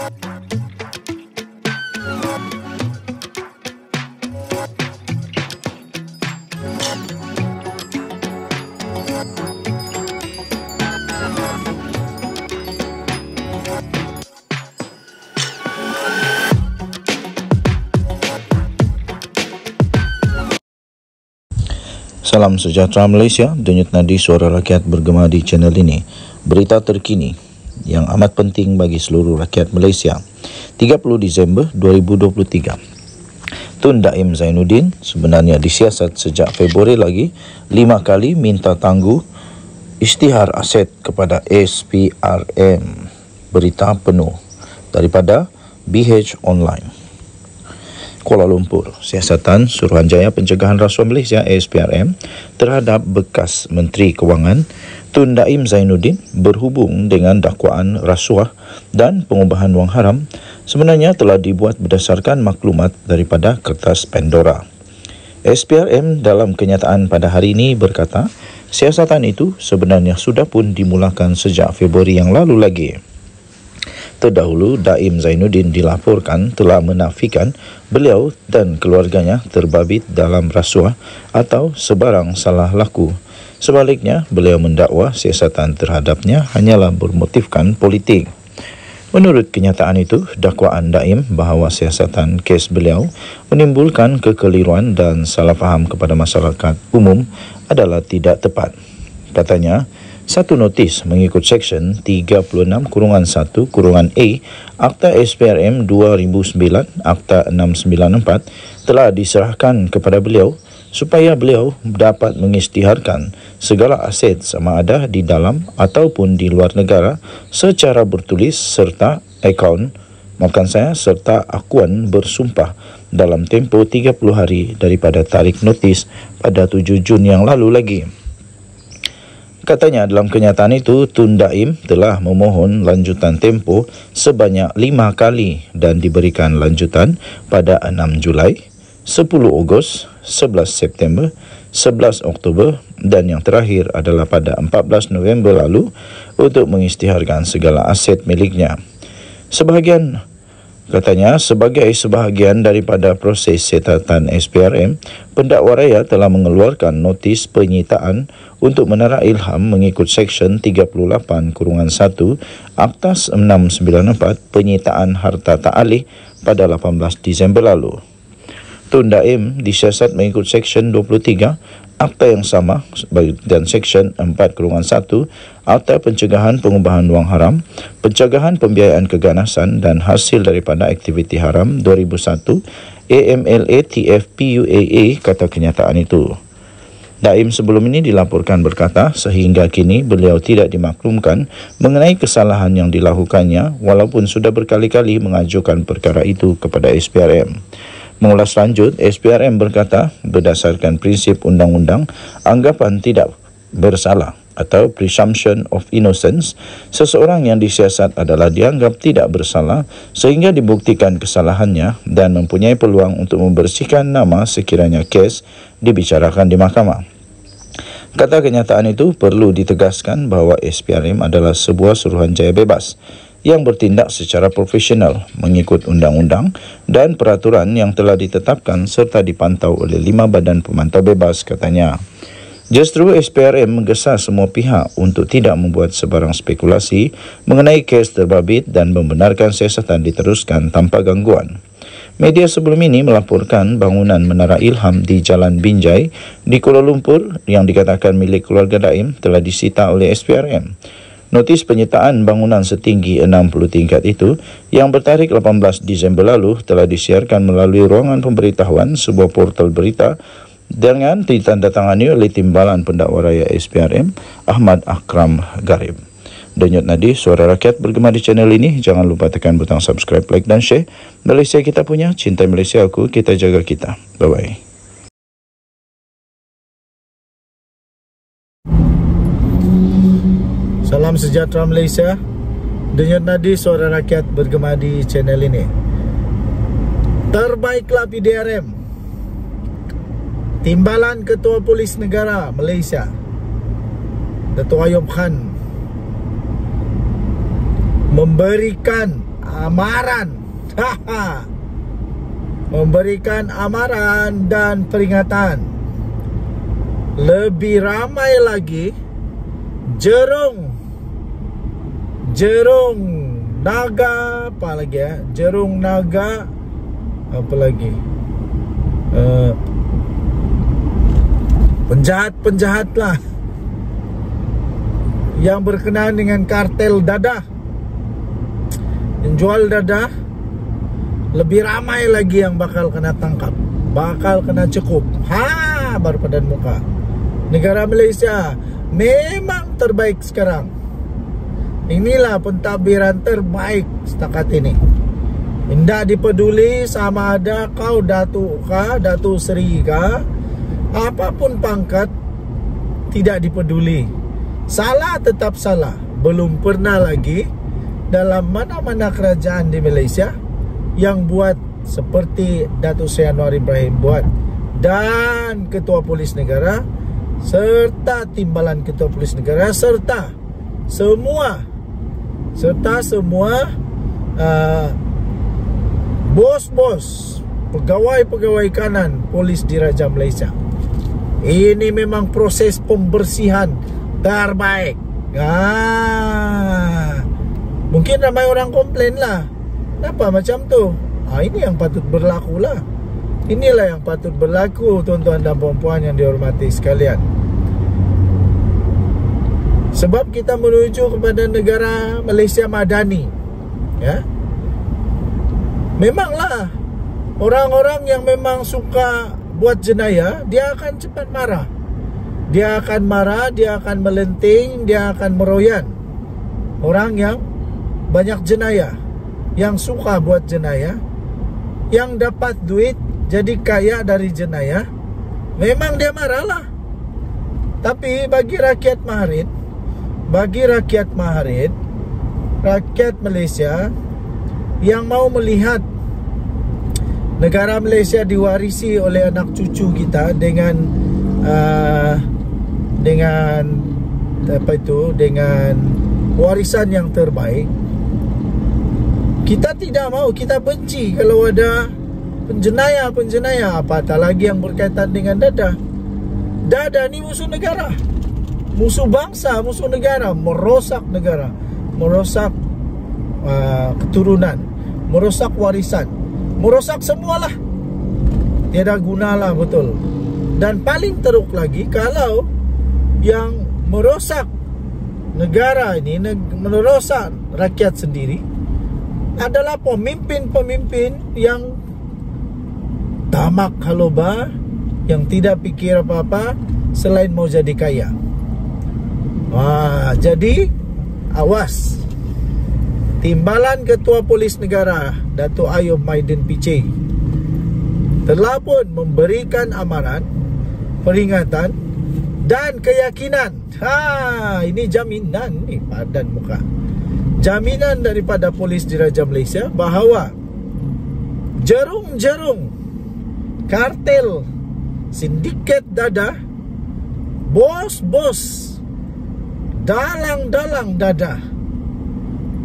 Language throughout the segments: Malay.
Salam sejahtera Malaysia, denyut nadi suara rakyat bergema di channel ini. Berita terkini yang amat penting bagi seluruh rakyat Malaysia. 30 Disember 2023. Tun Daim Zainuddin sebenarnya disiasat sejak Februari lagi 5 kali minta tangguh isytihar aset kepada SPRM. Berita penuh daripada BH Online. Kuala Lumpur, Siasatan Suruhanjaya Pencegahan Rasuah Malaysia SPRM terhadap bekas Menteri Kewangan Tun Daim Zainuddin berhubung dengan dakwaan rasuah dan pengubahan wang haram sebenarnya telah dibuat berdasarkan maklumat daripada kertas Pandora. SPRM dalam kenyataan pada hari ini berkata, siasatan itu sebenarnya sudah pun dimulakan sejak Februari yang lalu lagi. Terdahulu, Daim Zainuddin dilaporkan telah menafikan beliau dan keluarganya terbabit dalam rasuah atau sebarang salah laku. Sebaliknya, beliau mendakwa siasatan terhadapnya hanyalah bermotifkan politik. Menurut kenyataan itu, dakwaan Daim bahawa siasatan kes beliau menimbulkan kekeliruan dan salah faham kepada masyarakat umum adalah tidak tepat. Katanya, satu notis mengikut Seksyen 36-1-A Akta SPRM 2009 Akta 694 telah diserahkan kepada beliau supaya beliau dapat mengisytiharkan segala aset sama ada di dalam ataupun di luar negara secara bertulis serta serta akuan bersumpah dalam tempoh 30 hari daripada tarikh notis pada 7 Jun yang lalu lagi. Katanya dalam kenyataan itu, Tun Daim telah memohon lanjutan tempoh sebanyak 5 kali dan diberikan lanjutan pada 6 Julai, 10 Ogos, 11 September, 11 Oktober dan yang terakhir adalah pada 14 November lalu untuk mengisytiharkan segala aset miliknya. Sebagai sebahagian daripada proses siasatan SPRM, pendakwa raya telah mengeluarkan notis penyitaan untuk menara ilham mengikut Seksyen 38-1 Akta 694 penyitaan harta tak alih pada 18 Disember lalu. Tun Daim disiasat mengikut Seksyen 23 Akta yang sama dan Seksyen 4-1 Akta Pencegahan Pengubahan Wang Haram, Pencegahan Pembiayaan Keganasan dan Hasil daripada Aktiviti Haram 2001 AMLA TFPUAA kata kenyataan itu. Daim sebelum ini dilaporkan berkata sehingga kini beliau tidak dimaklumkan mengenai kesalahan yang dilakukannya walaupun sudah berkali-kali mengajukan perkara itu kepada SPRM. Mengulas lanjut, SPRM berkata berdasarkan prinsip undang-undang anggapan tidak bersalah atau presumption of innocence, seseorang yang disiasat adalah dianggap tidak bersalah sehingga dibuktikan kesalahannya dan mempunyai peluang untuk membersihkan nama sekiranya kes dibicarakan di mahkamah. Kata kenyataan itu perlu ditegaskan bahawa SPRM adalah sebuah suruhanjaya bebas yang bertindak secara profesional mengikut undang-undang dan peraturan yang telah ditetapkan serta dipantau oleh 5 badan pemantau bebas, katanya. Justru SPRM menggesa semua pihak untuk tidak membuat sebarang spekulasi mengenai kes terbabit dan membenarkan siasatan diteruskan tanpa gangguan. Media sebelum ini melaporkan bangunan Menara Ilham di Jalan Binjai di Kuala Lumpur yang dikatakan milik keluarga Daim telah disita oleh SPRM. Notis penyitaan bangunan setinggi 60 tingkat itu yang bertarikh 18 Disember lalu telah disiarkan melalui ruangan pemberitahuan sebuah portal berita dengan ditandatangani oleh Timbalan Pendakwa Raya SPRM Ahmad Akram Garib. Denyut nadi suara rakyat bergema di channel ini. Jangan lupa tekan butang subscribe, like dan share. Malaysia kita punya, cintai Malaysia aku, kita jaga kita. Bye bye. Salam sejahtera Malaysia. Denyut nadi suara rakyat bergema di channel ini. Terbaiklah PDRM. Timbalan Ketua Polis Negara Malaysia Dato' Ayub Khan memberikan amaran. Memberikan amaran dan peringatan. Lebih ramai lagi jerung naga, apa lagi ya? Jerung naga, apa lagi? Penjahat-penjahat lah yang berkenaan dengan kartel dadah, yang jual dadah. Lebih ramai lagi yang bakal kena tangkap, bakal kena cukup. Baru padan muka. Negara Malaysia memang terbaik sekarang. Inilah pentadbiran terbaik setakat ini. Tidak dipeduli sama ada kau Datuk kah, Datuk Seri kah, apapun pangkat, tidak dipeduli. Salah tetap salah. Belum pernah lagi dalam mana-mana kerajaan di Malaysia yang buat seperti Datuk Seri Anwar Ibrahim buat, dan Ketua Polis Negara serta timbalan Ketua Polis Negara serta semua bos-bos, pegawai-pegawai kanan polis di Raja Malaysia. Ini memang proses pembersihan terbaik. Mungkin ramai orang komplain lah, kenapa macam tu? Ini yang patut berlaku lah. Inilah yang patut berlaku, tuan-tuan dan puan-puan yang dihormati sekalian. Sebab kita menuju kepada negara Malaysia Madani, ya. Memanglah orang-orang yang memang suka buat jenayah, dia akan cepat marah. Dia akan marah, dia akan melenting, dia akan meroyan. Orang yang banyak jenayah, yang suka buat jenayah, yang dapat duit, jadi kaya dari jenayah, memang dia marahlah. Tapi bagi rakyat Maharid, rakyat Malaysia yang mau melihat negara Malaysia diwarisi oleh anak cucu kita dengan warisan yang terbaik, kita tidak mau, kita benci kalau ada penjenayah, apatah lagi yang berkaitan dengan dadah. Dadah ni musuh negara, musuh bangsa, musuh negara, merosak negara, merosak keturunan, merosak warisan, merosak semualah. Tiada gunalah betul. Dan paling teruk lagi kalau yang merosak negara ini, merosak rakyat sendiri, adalah pemimpin-pemimpin yang tamak haloba, yang tidak pikir apa-apa selain mau jadi kaya. Jadi awas. Timbalan Ketua Polis Negara Datuk Ayub Maidin Piche telah pun memberikan amaran, peringatan dan keyakinan. Ini jaminan ni padan muka. Jaminan daripada polis di Raja Malaysia bahawa jerung-jerung kartel, sindiket dadah, bos-bos, dalang-dalang dadah,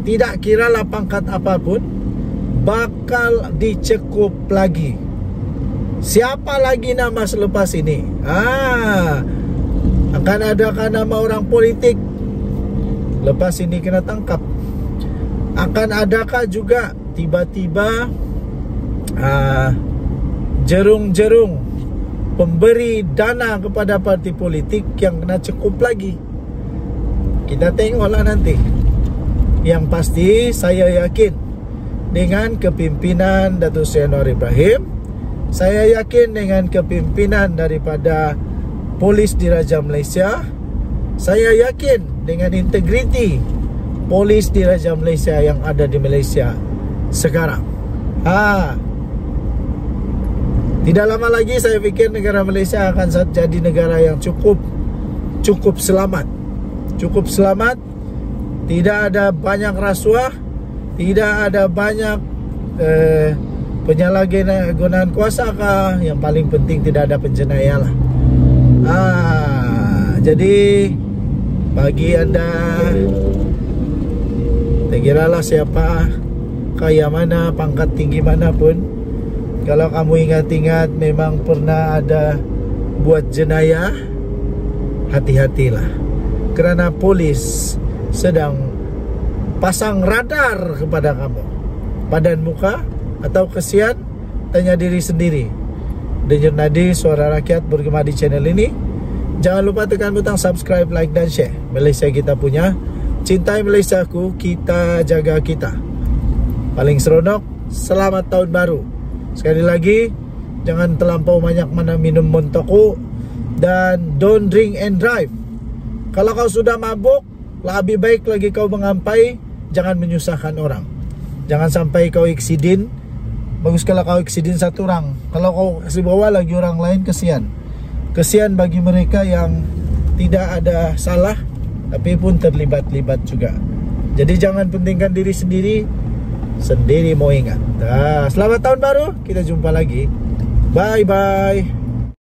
tidak kiralah pangkat apapun, bakal dicekup lagi. Siapa lagi nama selepas ini? Akan adakah nama orang politik lepas ini kena tangkap? Akan adakah juga tiba-tiba jerung-jerung pemberi dana kepada parti politik yang kena cekup lagi? Kita tengoklah nanti. Yang pasti saya yakin dengan kepimpinan Datuk Seri Anwar Ibrahim, saya yakin dengan kepimpinan daripada polis di Raja Malaysia, saya yakin dengan integriti polis di Raja Malaysia yang ada di Malaysia sekarang. Tidak lama lagi saya fikir negara Malaysia akan jadi negara yang cukup selamat. Cukup selamat. Tidak ada banyak rasuah, tidak ada banyak penyalahgunaan kuasa kah. Yang paling penting tidak ada penjenayah lah. Jadi bagi anda, terkiralah siapa kaya mana, pangkat tinggi manapun, kalau kamu ingat-ingat memang pernah ada buat jenayah, hati-hatilah. Kerana polis sedang pasang radar kepada kamu. Badan muka atau kesian, tanya diri sendiri. Denyut nadi suara rakyat bergema di channel ini. Jangan lupa tekan butang subscribe, like dan share. Malaysia kita punya, cintai Malaysiaku, kita jaga kita. Paling seronok, selamat tahun baru. Sekali lagi, jangan terlampau banyak minum montoku, dan don't drink and drive. Kalau kau sudah mabuk, lebih baik lagi kau mengampai, jangan menyusahkan orang. Jangan sampai kau eksiden. Bagus kalau kau eksiden satu orang. Kalau kau kasih bawa lagi orang lain, kesian. Kesian bagi mereka yang tidak ada salah, tapi pun terlibat-libat juga. Jadi jangan pentingkan diri sendiri, sendiri mau ingat. Selamat tahun baru, kita jumpa lagi. Bye-bye.